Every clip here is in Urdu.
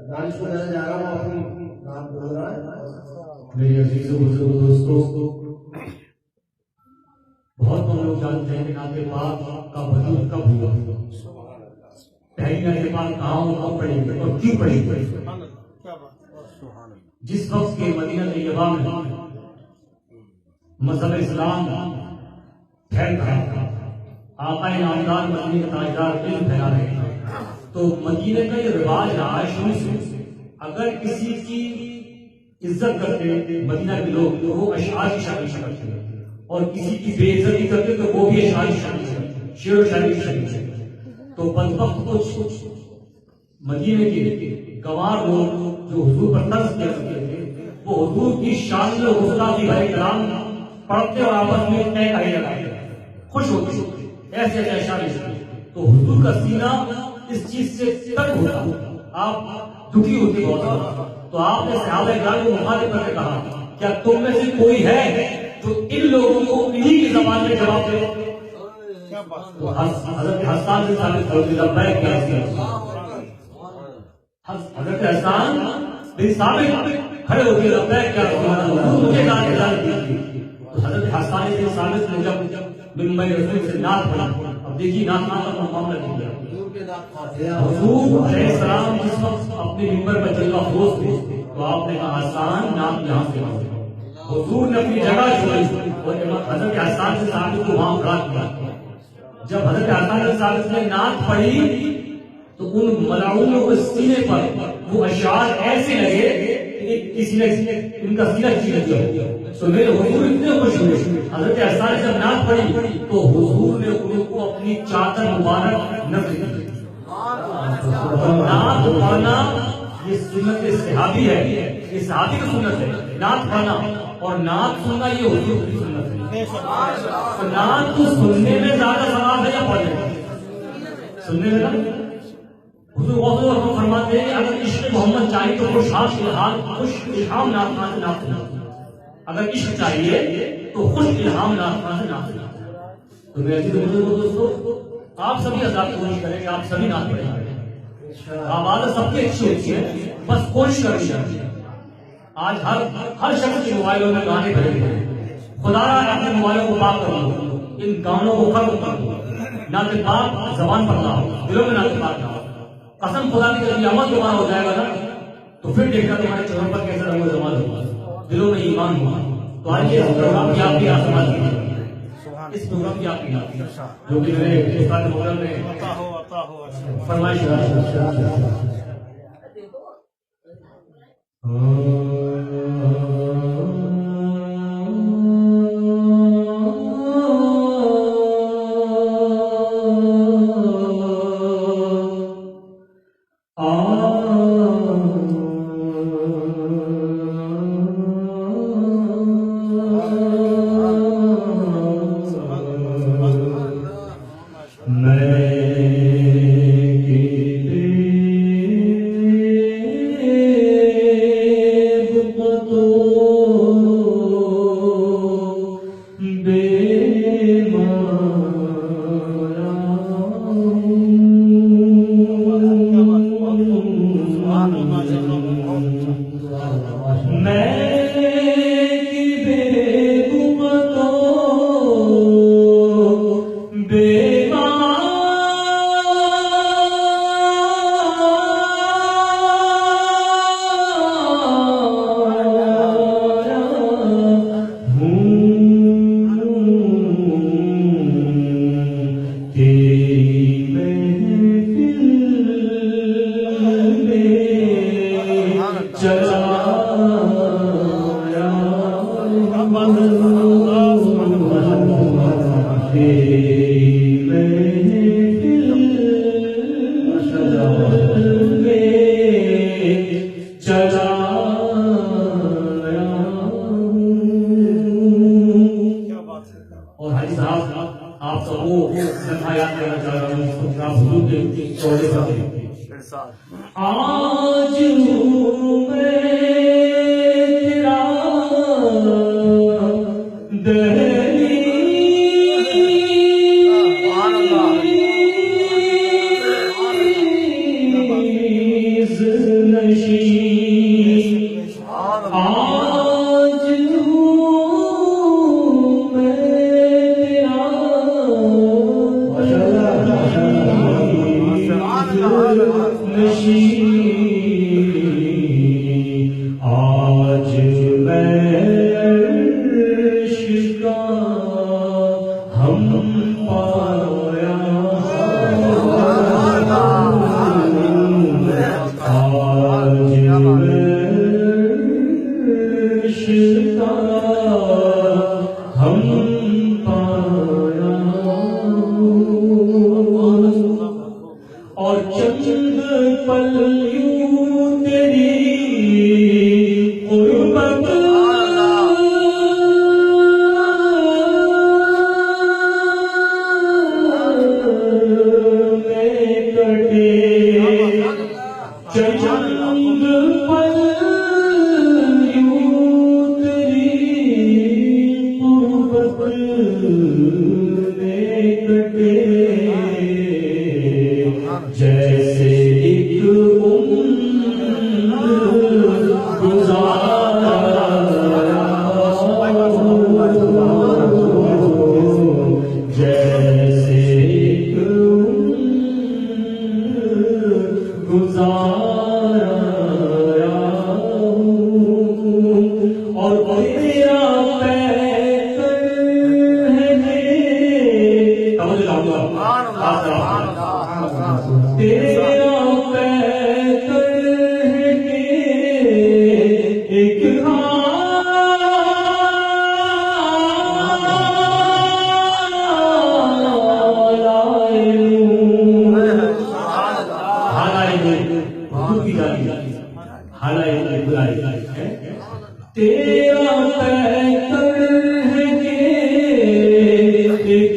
دانش کو جانے جا رہا ہوں، اپنی نام بول رہا ہے. میرے عزیز و بزرگ دوستو، بہت کم لوگ جانتے ہیں کہ نعت پاک کا وجود کب ہوا. پہلی نعت پاک کہاں اور کب پڑھی گئی اور کیوں پڑھی گئی. جس وقت کے مدینہ طیبہ میں مذہب اسلام پھیل رہا تھا، آقا نامدار مدینے کا تاجدار علم پھیلا رہے تھے، تو مدینے کا یہ رواج رہا ہے شروع سے، اگر کسی کی عزت کرتے مدینہ کے لوگ تو وہ اشعار کی شکل سے کرتے، اور کسی کی بے عزتی کرتے تو وہ بھی اشعار کی شکل سے، شعر و شاعری کی شکل سے. تو بدبخت کچھ مدینے کے گوار لوگ جو حضور پر طرز کیا کرتے تھے، وہ حضور کی شان و گستاخی بھائی کرام پڑھتے اور آپس میں طے کہے لگاتے، خوش ہوتے ایسے ایسے اشعار لکھتے. تو حضور کا سینہ اس چیز سے تنگ ہوتا، آپ دکھی ہوتے بہت. تو آپ نے صحابہ کرام کو مخاطب کر کے کہا، کیا تم میں سے کوئی ہے جو ان لوگوں کو انہی کی زبان میں جواب دے؟ تو حضرت حسان سے ثابت ہو گیا لبیک یا رسول اللہ. حضرت حسان بن ثابت کھڑے ہو کے لبیک یا رسول اللہ، مجھے نعت اعلان کی. تو حضرت حسان بن ثابت نے جب منبر رسول سے نعت پڑھی، اب دیکھیے نعت کا معاملہ کیا. حضور علیہ السلام جس وقت اپنے منبر پر جلوہ افروز تھے تو آپ نے کہا حسان نعت یہاں سے پڑھو. حضور نے اپنی جگہ چھوڑی اور حضرت حسان سے ثابت کو وہاں کھڑا کیا. جب حضرت حسان سے ثابت نے نعت پڑھی تو ان ملعونوں کے سینے پر وہ اشعار ایسے لگے کہ کسی نے ان کا سینہ چیر دیا. تو میرے حضور اتنے خوش ہوئے. حضرت حسان نے جب نعت پڑھی تو حضور نے ان کو اپنی چادر مبارک نذر کی. نعت پڑھنا یہ سنت صحابی ہے، یہ صحابی کی سنت ہے نعت پڑھنا، اور نعت سننا یہ حضور کی سنت ہے. تو نعت کو سننے میں زیادہ ثواب ہے یا پڑھنے میں؟ سننے میں نا حضور وضو فرماتے ہیں کہ اگر عشق محمد چاہیے تو خوش الہام نعت سے نعت سنا. اگر عشق چاہیے تو خوش الہام نعت سے نعت سنا. تو میرے عزیز دوستو، آپ سبھی آزاد کوشش کریں کہ آپ سبھی نعت پڑھیں. آواز سب کی اچھی ہوتی ہے، بس کوشش کرنی چاہیے. آج ہر شخص کے موبائلوں میں گانے بھرے ہوئے ہیں. خدا را اپنے موبائلوں کو پاک کرو، ان گانوں کو ختم کرو. نعت پاک زبان پر نہ ہو، دلوں میں نعت پاک نہ ہو. قسم خدا کی جب یہ عمل تمہارا ہو جائے گا نا تو پھر دیکھنا تمہارے چہروں پر کیسا رنگ و جمال ہوگا، دلوں میں ایمان ہوگا. تو آئیے اس پروگرام کی آپ کی آسمان کیجیے، اس پروگرام کی آپ کی آسمان جو کہ میرے استاد محترم نے فرمائش آج ہوں میں تیرا نشین، آج میں عرش کا ہم پایا، آج میں عرش کا ہم پایا، اور چند پل یوں تیری قربت میں کٹے، چند پل یوں تیری قربت میں کٹے، جیسے ایک عمر گزارا، جیسے ایک عمر گزارا، اور تیرا پیکر ہے تیرا پیکر ہے ایک تیرا پیکر ہے ایک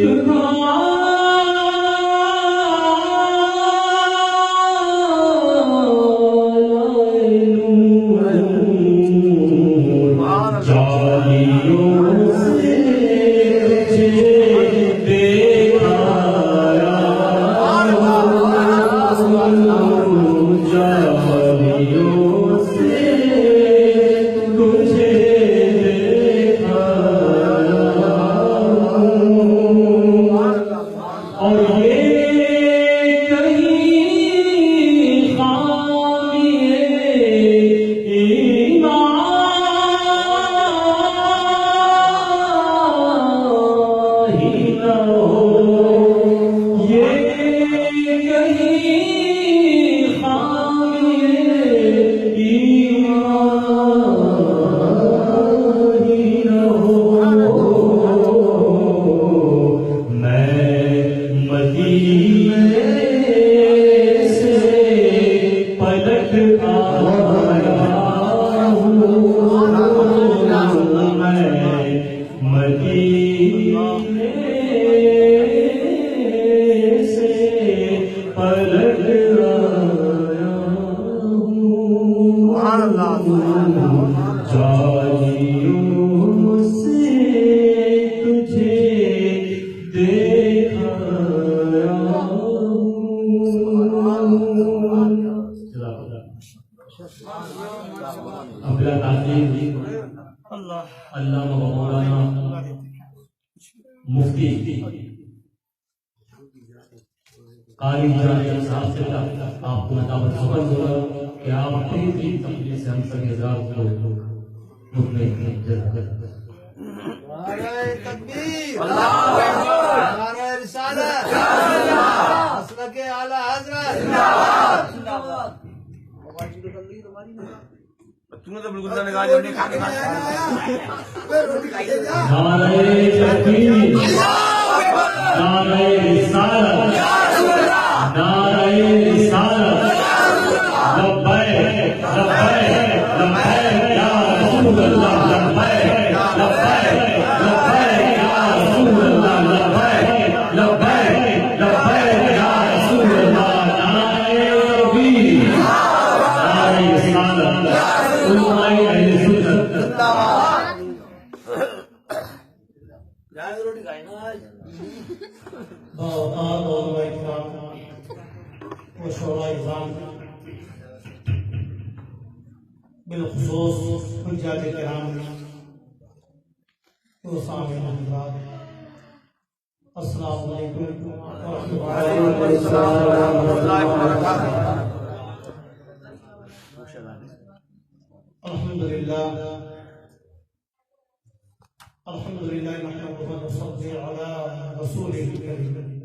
اللہ مولانا مفتی قاری جان صاحب سے آپ کو دعوت سپرد ہوگا کہ آپ اپنی تقریر سے ہم سب ہزار کو رکنے کی جزا نعرہ تکبیر، نعرہ رسالت، مسلک اعلی حضرت، تم نے تو بالکل نہ نکالا نہیں کھا کے نعرہ تکبیر، نعرہ رسالت، نعرہ رسالت، لبیک لبیک لبیک یا رسول اللہ، لبیک لبیک لبیک یا رسول اللہ، لبیک لبیک لبیک یا رسول اللہ، نعرہ تکبیر، نعرہ رسالت، علماء اہل سنت، روٹی کھائی نا آج اور شعراء اکرام بالخصوص حجاج کرام تو سامعین حضرات، السلام علیکم وعلیکم السلام ورحمۃ اللہ وبرکاتہ۔ الحمدللہ نحمده ونصلي على رسوله الكريم